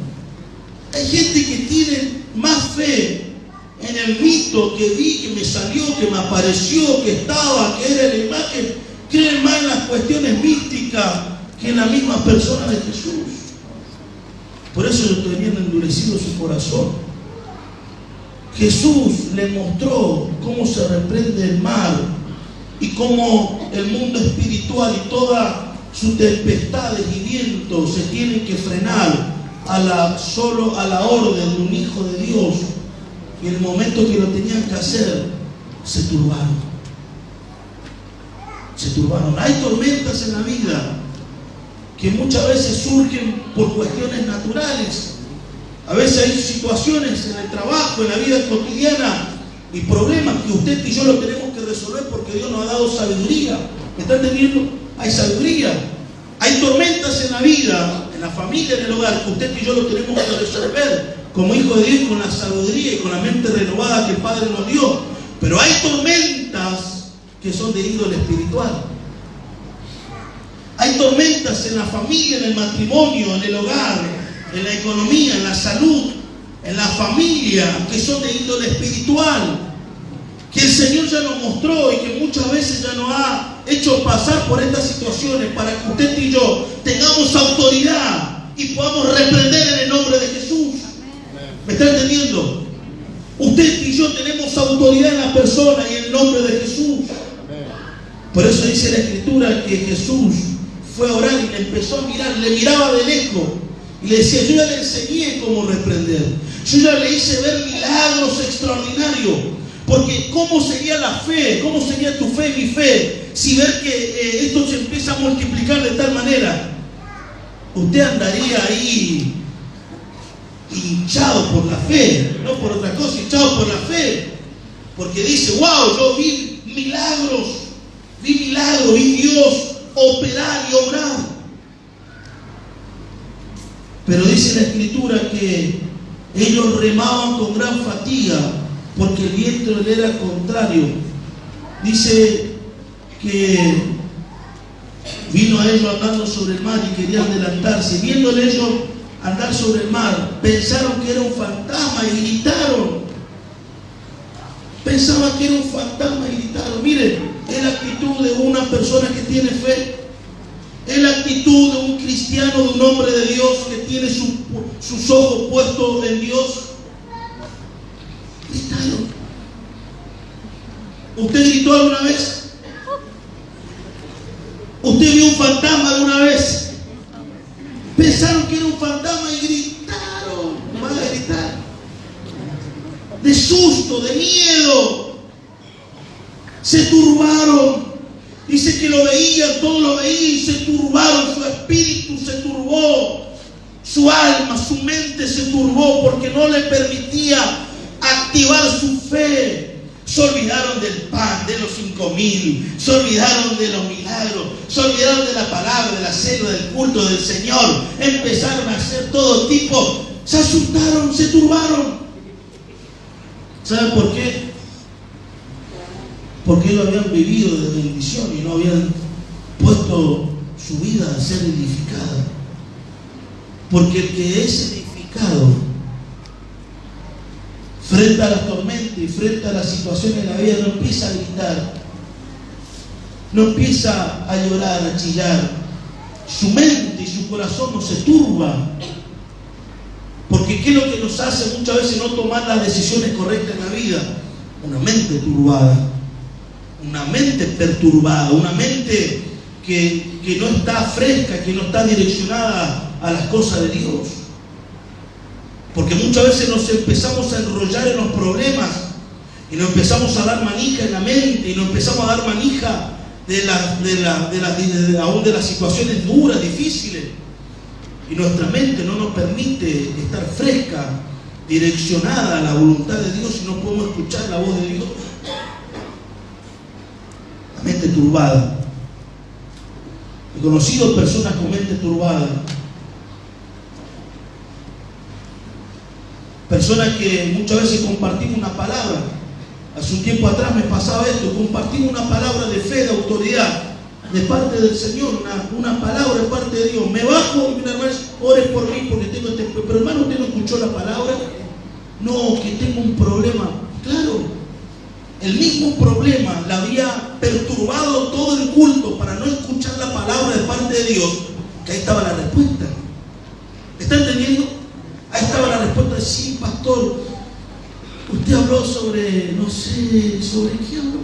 hay gente que tiene más fe en el mito que vi, que me salió, que me apareció, que estaba, que era la imagen. Creen más en las cuestiones místicas que en la misma persona de Jesús. Por eso ellos tenían endurecido su corazón. Jesús les mostró cómo se reprende el mar y cómo el mundo espiritual y todas sus tempestades y vientos se tienen que frenar solo a la orden de un hijo de Dios. Y en el momento que lo tenían que hacer, se turbaron. Se turbaron. Hay tormentas en la vida que muchas veces surgen por cuestiones naturales. A veces hay situaciones en el trabajo, en la vida cotidiana y problemas que usted y yo lo tenemos que resolver porque Dios nos ha dado sabiduría. ¿Me están entendiendo? Hay sabiduría. Hay tormentas en la vida, en la familia, en el hogar, que usted y yo lo tenemos que resolver como hijo de Dios con la sabiduría y con la mente renovada que el Padre nos dio. Pero hay tormentas que son de índole espiritual. Hay tormentas en la familia, en el matrimonio, en el hogar, en la economía, en la salud, en la familia, que son de índole espiritual, que el Señor ya nos mostró y que muchas veces ya nos ha hecho pasar por estas situaciones para que usted y yo tengamos autoridad y podamos reprender en el nombre de Jesús. ¿Me está entendiendo? Usted y yo tenemos autoridad en la persona y en el nombre de Jesús. Por eso dice la Escritura que Jesús fue a orar y le empezó a mirar, le miraba de lejos y le decía: yo ya le enseñé cómo reprender, yo ya le hice ver milagros extraordinarios, Porque ¿cómo sería la fe? ¿Cómo sería tu fe, mi fe? Si ver que esto se empieza a multiplicar de tal manera. Usted andaría ahí hinchado por la fe, no por otra cosa, hinchado por la fe. Porque dice, wow, yo vi milagros, vi Dios operar y obrar. Pero dice la Escritura que ellos remaban con gran fatiga porque el viento le era contrario. Dice que vino a ellos andando sobre el mar y querían adelantarse. Viéndole ellos andar sobre el mar, pensaron que era un fantasma y gritaron. Pensaban que era un fantasma y gritaron. Miren, es la actitud de una persona que tiene fe. Es la actitud de un cristiano, de un hombre de Dios que tiene sus ojos puestos en Dios. Gritaron. ¿Usted gritó alguna vez? ¿Usted vio un fantasma alguna vez? Pensaron que era un fantasma y gritaron. No van a gritar. De susto, de miedo. Se turbaron. Dice que lo veían, todos lo veían y se turbaron. Su espíritu se turbó. Su alma, su mente se turbó porque no le permitía activar su fe. Se olvidaron del pan, de los 5,000. Se olvidaron de los milagros. Se olvidaron de la palabra, de la cena, del culto del Señor. Empezaron a hacer todo tipo. Se asustaron, se turbaron. ¿Saben por qué? Porque ellos habían vivido de bendición y no habían puesto su vida a ser edificada. Porque el que es edificado frente a las tormentas y frente a las situaciones de la vida no empieza a gritar, no empieza a llorar, a chillar. Su mente y su corazón no se turba. Porque ¿qué es lo que nos hace muchas veces no tomar las decisiones correctas en la vida? Una mente turbada, una mente perturbada, una mente que no está fresca, que no está direccionada a las cosas de Dios. Porque muchas veces nos empezamos a enrollar en los problemas y nos empezamos a dar manija en la mente y nos empezamos a dar manija aún de las situaciones duras, difíciles. Y nuestra mente no nos permite estar fresca, direccionada a la voluntad de Dios y no podemos escuchar la voz de Dios. La mente turbada. He conocido personas con mente turbada. Personas que muchas veces compartimos una palabra. Hace un tiempo atrás me pasaba esto, compartimos una palabra de fe, de autoridad, de parte del Señor, una palabra de parte de Dios. Me bajo y una hermana dice, ore por mí porque tengo este... Pero hermano, ¿usted no escuchó la palabra? No, que tengo un problema. Claro, el mismo problema le había perturbado todo el culto para no escuchar la palabra de parte de Dios, que ahí estaba la respuesta. ¿Está entendiendo? Ahí estaba la respuesta de sí, pastor. Usted habló sobre, no sé, sobre qué habló,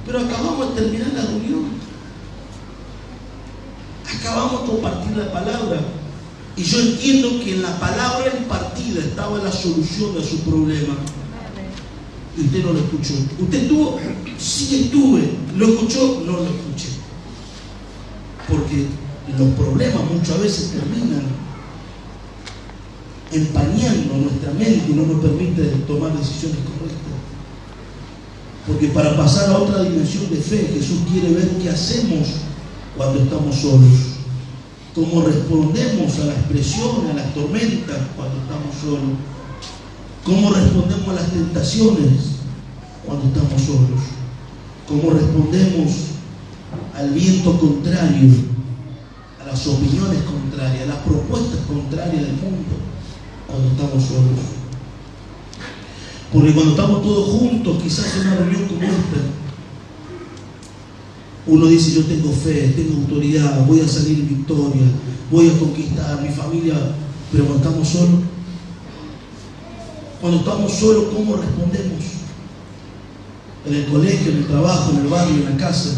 pero acabamos de terminar la reunión. Acabamos de compartir la palabra. Y yo entiendo que en la palabra impartida estaba la solución de su problema. Y usted no lo escuchó. ¿Usted estuvo? Sí, estuve. ¿Lo escuchó? No lo escuché. Porque los problemas muchas veces terminan empañando nuestra mente y no nos permite tomar decisiones correctas. Porque para pasar a otra dimensión de fe, Jesús quiere ver qué hacemos cuando estamos solos. Cómo respondemos a las presiones, a las tormentas cuando estamos solos. Cómo respondemos a las tentaciones cuando estamos solos. Cómo respondemos al viento contrario, a las opiniones contrarias, a las propuestas contrarias del mundo cuando estamos solos. Porque cuando estamos todos juntos, quizás en una reunión como esta, uno dice, yo tengo fe, tengo autoridad, voy a salir en victoria, voy a conquistar mi familia. Pero cuando estamos solos, ¿cómo respondemos? En el colegio, en el trabajo, en el barrio, en la casa.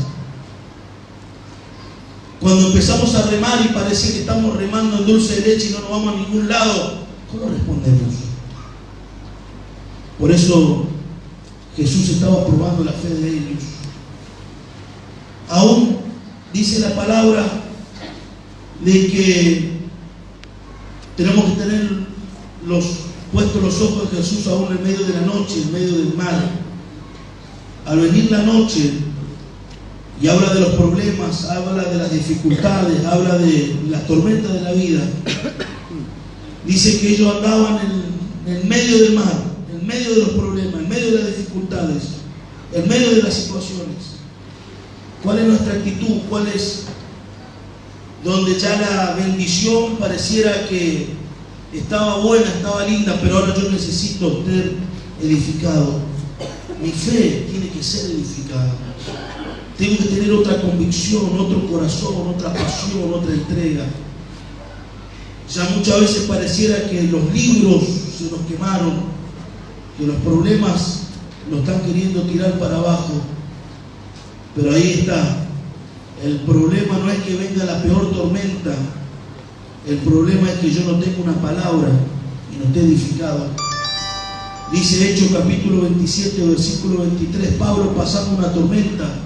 Cuando empezamos a remar y parece que estamos remando en dulce de leche y no nos vamos a ningún lado, ¿cómo respondemos? Por eso Jesús estaba probando la fe de ellos. Aún dice la palabra de que tenemos que tener puestos los ojos de Jesús aún en medio de la noche, en medio del mar. Al venir la noche, y habla de los problemas, habla de las dificultades, habla de las tormentas de la vida, dice que ellos andaban en medio del mar, en medio de los problemas, en medio de las dificultades, en medio de las situaciones. ¿Cuál es nuestra actitud? ¿Cuál es donde ya la bendición pareciera que estaba buena, estaba linda, pero ahora yo necesito ser edificado? Mi fe tiene que ser edificada. Tengo que tener otra convicción, otro corazón, otra pasión, otra entrega. Ya muchas veces pareciera que los libros se nos quemaron, que los problemas nos están queriendo tirar para abajo. Pero ahí está. El problema no es que venga la peor tormenta. El problema es que yo no tengo una palabra y no esté edificado. Dice Hechos capítulo 27, versículo 23, Pablo pasando una tormenta,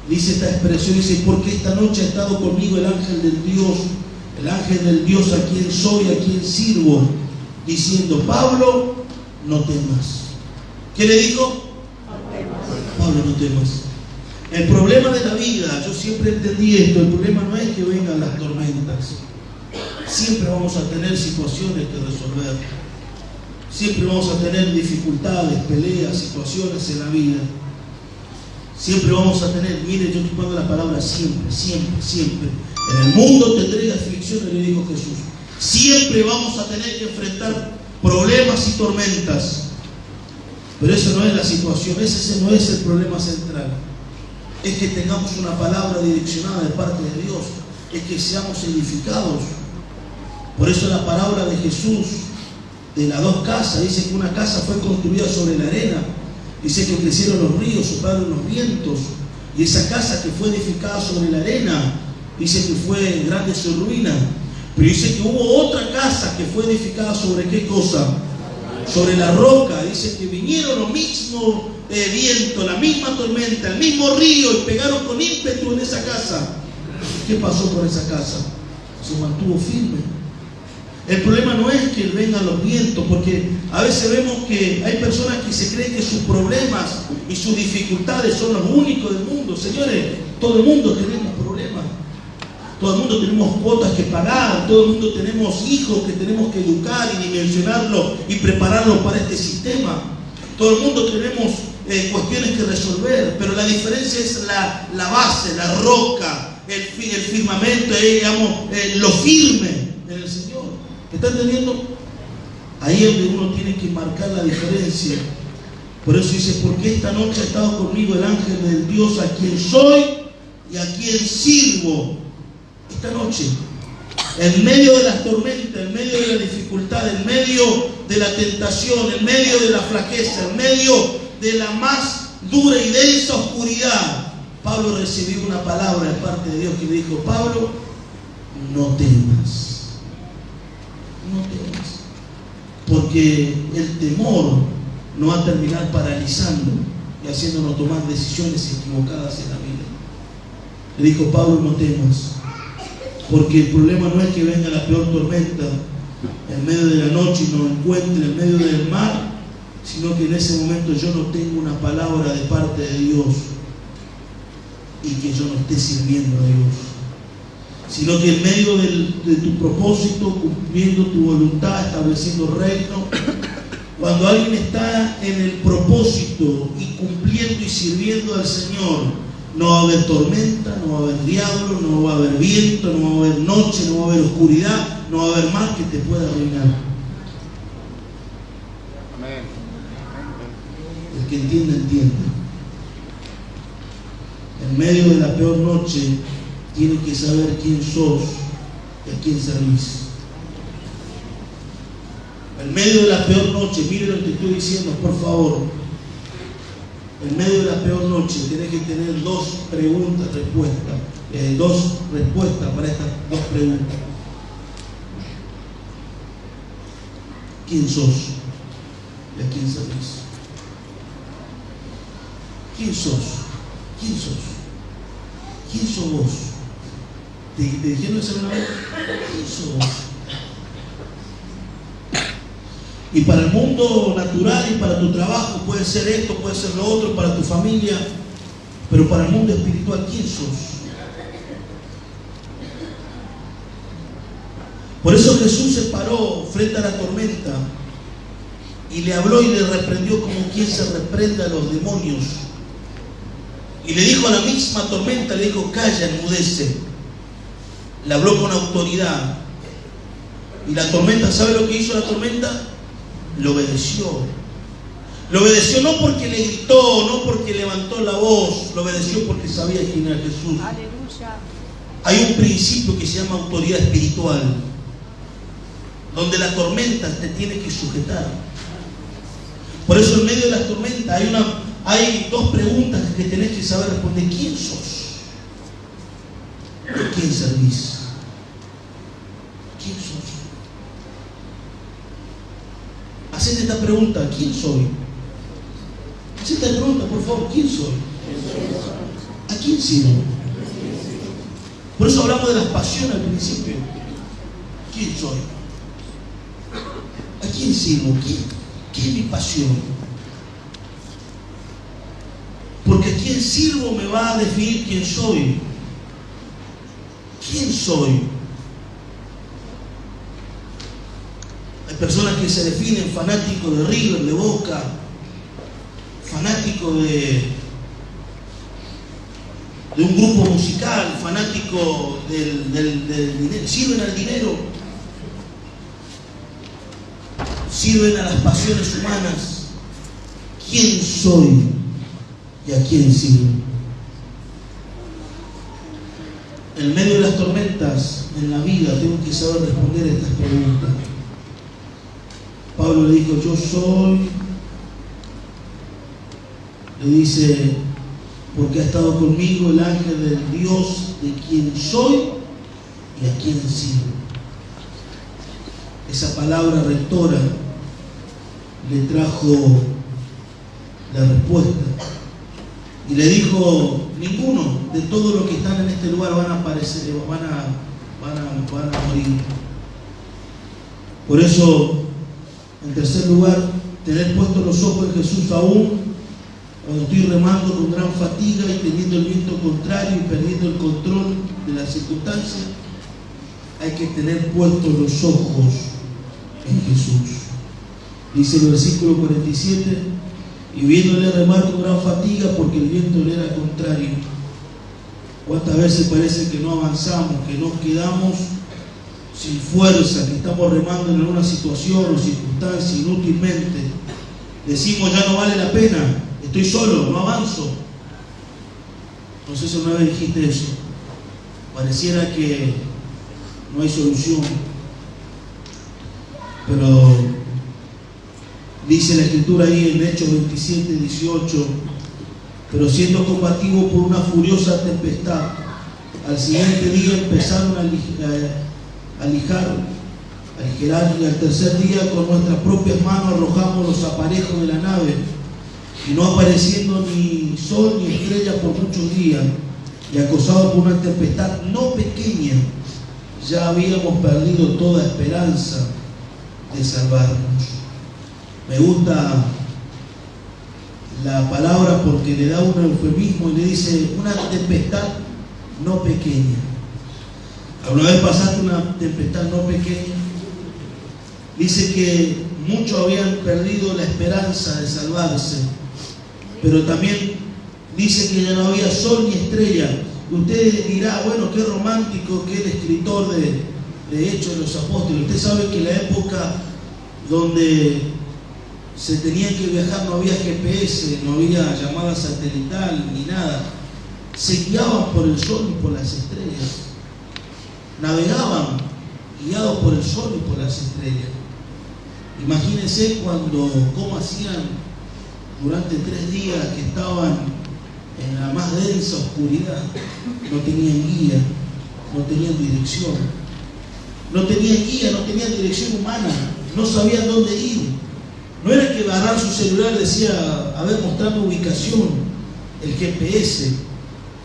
dice esta expresión, dice, porque esta noche ha estado conmigo el ángel del Dios a quien soy, a quien sirvo, diciendo, Pablo, no temas. ¿Qué le dijo? Pablo, no temas. El problema de la vida, yo siempre entendí esto, el problema no es que vengan las tormentas. Siempre vamos a tener situaciones que resolver. Siempre vamos a tener dificultades, peleas, situaciones en la vida. Siempre vamos a tener, mire, yo estoy poniendo la palabra siempre, siempre, siempre. En el mundo tendréis aflicciones, le dijo Jesús. Siempre vamos a tener que enfrentar problemas y tormentas. Pero eso no es la situación, ese no es el problema central. Es que tengamos una palabra direccionada de parte de Dios. Es que seamos edificados. Por eso la palabra de Jesús de las dos casas, dice que una casa fue construida sobre la arena, dice que crecieron los ríos, soplaron los vientos, y esa casa que fue edificada sobre la arena, dice que fue grande su ruina. Pero dice que hubo otra casa que fue edificada sobre ¿qué cosa? Sobre la roca. Dice que vinieron los mismos vientos, la misma tormenta, el mismo río, y pegaron con ímpetu en esa casa. ¿Qué pasó con esa casa? Se mantuvo firme. El problema no es que vengan los vientos, porque a veces vemos que hay personas que se creen que sus problemas y sus dificultades son los únicos del mundo. Señores, todo el mundo tenemos problemas. Todo el mundo tenemos cuotas que pagar, todo el mundo tenemos hijos que tenemos que educar y dimensionarlos y prepararlos para este sistema. Todo el mundo tenemos cuestiones que resolver, pero la diferencia es la base, la roca, el firmamento, lo firme en el Señor. ¿Está entendiendo? Ahí es donde uno tiene que marcar la diferencia. Por eso dice, porque esta noche ha estado conmigo el ángel del Dios a quien soy y a quien sirvo. Esta noche, en medio de las tormentas, en medio de la dificultad, en medio de la tentación, en medio de la flaqueza, en medio de la más dura y densa oscuridad, Pablo recibió una palabra de parte de Dios que le dijo, Pablo, no temas. No temas. Porque el temor nos va a terminar paralizando y haciéndonos tomar decisiones equivocadas en la vida. Le dijo, Pablo, no temas. Porque el problema no es que venga la peor tormenta en medio de la noche y nos encuentre en medio del mar, sino que en ese momento yo no tengo una palabra de parte de Dios y que yo no esté sirviendo a Dios, sino que en medio de tu propósito, cumpliendo tu voluntad, estableciendo reino, cuando alguien está en el propósito y cumpliendo y sirviendo al Señor, no va a haber tormenta, no va a haber diablo, no va a haber viento, no va a haber noche, no va a haber oscuridad, no va a haber mal que te pueda arruinar. Amén. El que entienda, entiende. En medio de la peor noche, tienes que saber quién sos y a quién servís. En medio de la peor noche, mire lo que te estoy diciendo, por favor. En medio de la peor noche tenés que tener dos respuestas para estas dos preguntas. ¿Quién sos y a quién servís? ¿Quién sos? ¿Quién sos? ¿Quién sos vos? ¿Te dijeron eso una vez? ¿Quién sos vos? Y para el mundo natural y para tu trabajo puede ser esto, puede ser lo otro, para tu familia, pero para el mundo espiritual, ¿quién sos? Por eso Jesús se paró frente a la tormenta y le habló y le reprendió como quien se reprende a los demonios. Y le dijo a la misma tormenta, le dijo, calla, enmudece. Le habló con autoridad. Y la tormenta, ¿sabe lo que hizo la tormenta? Le obedeció. Le obedeció no porque le gritó, no porque levantó la voz, lo obedeció porque sabía quién era Jesús. Aleluya. Hay un principio que se llama autoridad espiritual, donde la tormenta te tiene que sujetar. Por eso en medio de la tormenta hay dos preguntas que tenés que saber responder. ¿Quién sos? ¿A quién servís? ¿Quién sos? Hacete esta pregunta, ¿quién soy? Hacete esta pregunta, por favor, ¿quién soy? ¿A quién sirvo? Por eso hablamos de las pasiones al principio. ¿Quién soy? ¿A quién sirvo? ¿Qué es mi pasión? Porque a quién sirvo me va a definir quién soy. ¿Quién soy? Hay personas que se definen fanáticos de River, de Boca, fanáticos de un grupo musical, fanático del dinero, sirven al dinero, sirven a las pasiones humanas. ¿Quién soy y a quién sirvo? En medio de las tormentas en la vida tengo que saber responder estas preguntas. Pablo le dijo, yo soy, le dice, porque ha estado conmigo el ángel del Dios de quien soy y a quien sirvo. Esa palabra rectora le trajo la respuesta y le dijo, ninguno de todos los que están en este lugar van a aparecer, van a morir. Por eso, en tercer lugar, tener puestos los ojos en Jesús aún cuando estoy remando con gran fatiga y teniendo el viento contrario y perdiendo el control de las circunstancias. Hay que tener puestos los ojos en Jesús. Dice el versículo 47, y viéndole remar con gran fatiga porque el viento le era contrario. ¿Cuántas veces parece que no avanzamos, que nos quedamos sin fuerza, que estamos remando en alguna situación o circunstancia inútilmente? Decimos, ya no vale la pena, estoy solo, no avanzo. No sé si una vez dijiste eso. Pareciera que no hay solución. Pero dice la Escritura ahí en Hechos 27, 18, pero siendo combativo por una furiosa tempestad, al siguiente día empezaron a aligerar, y al tercer día con nuestras propias manos arrojamos los aparejos de la nave, y no apareciendo ni sol ni estrella por muchos días, y acosados por una tempestad no pequeña, ya habíamos perdido toda esperanza de salvarnos. Me gusta la palabra porque le da un eufemismo y le dice una tempestad no pequeña. ¿Alguna vez pasaste una tempestad no pequeña? Dice que muchos habían perdido la esperanza de salvarse, pero también dice que ya no había sol ni estrella. Y usted dirá, bueno, qué romántico que el escritor de Hechos de los Apóstoles. Usted sabe que en la época donde se tenía que viajar no había GPS, no había llamada satelital ni nada. Se guiaban por el sol y por las estrellas. Navegaban guiados por el sol y por las estrellas. Imagínense cómo hacían durante 3 días que estaban en la más densa oscuridad. No tenían guía, no tenían dirección. No tenían guía, no tenían dirección humana, no sabían dónde ir. No era que agarrar su celular y decía, a ver, mostrame ubicación. el GPS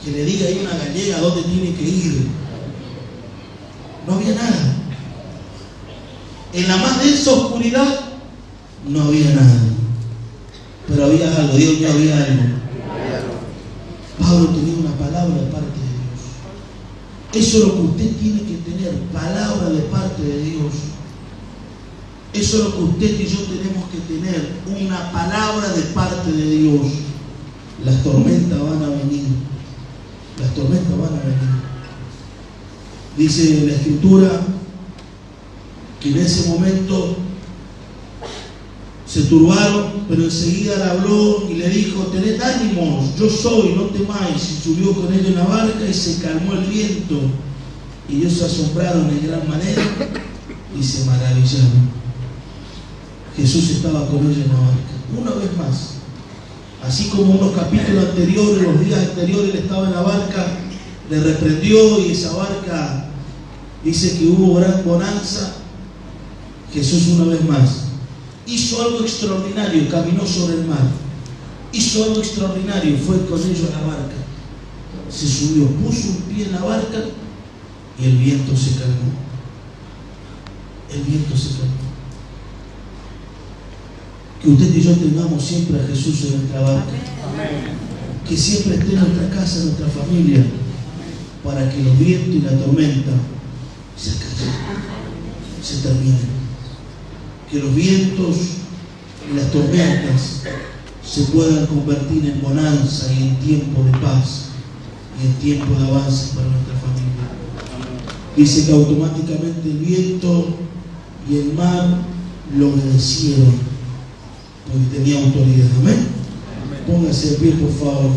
que le diga a una gallega dónde tiene que ir. No había nada. En la más densa oscuridad no había nada. Pero había algo, Dios mío, había algo. Pablo tenía una palabra de parte de Dios. Eso es lo que usted tiene que tener, palabra de parte de Dios. Eso es lo que usted y yo tenemos que tener, una palabra de parte de Dios. Las tormentas van a venir. Las tormentas van a venir. Dice la Escritura que en ese momento se turbaron, pero enseguida le habló y le dijo: tened ánimos, yo soy, no temáis. Y subió con él en la barca y se calmó el viento. Y ellos se asombraron en gran manera y se maravillaron. Jesús estaba con ellos en la barca. Una vez más, así como unos capítulos anteriores, los días anteriores, él estaba en la barca, le reprendió y esa barca dice que hubo gran bonanza. Jesús una vez más hizo algo extraordinario, caminó sobre el mar, hizo algo extraordinario, fue con ellos a la barca, se subió, puso un pie en la barca y el viento se calmó. El viento se calmó. Que usted y yo tengamos siempre a Jesús en nuestra barca. Amén. Que siempre esté en nuestra casa, en nuestra familia, para que los vientos y la tormenta se callen, se terminen. Que los vientos y las tormentas se puedan convertir en bonanza y en tiempo de paz y en tiempo de avance para nuestra familia. Dice que automáticamente el viento y el mar lo obedecieron porque tenía autoridad. Amén. Póngase de pie, por favor.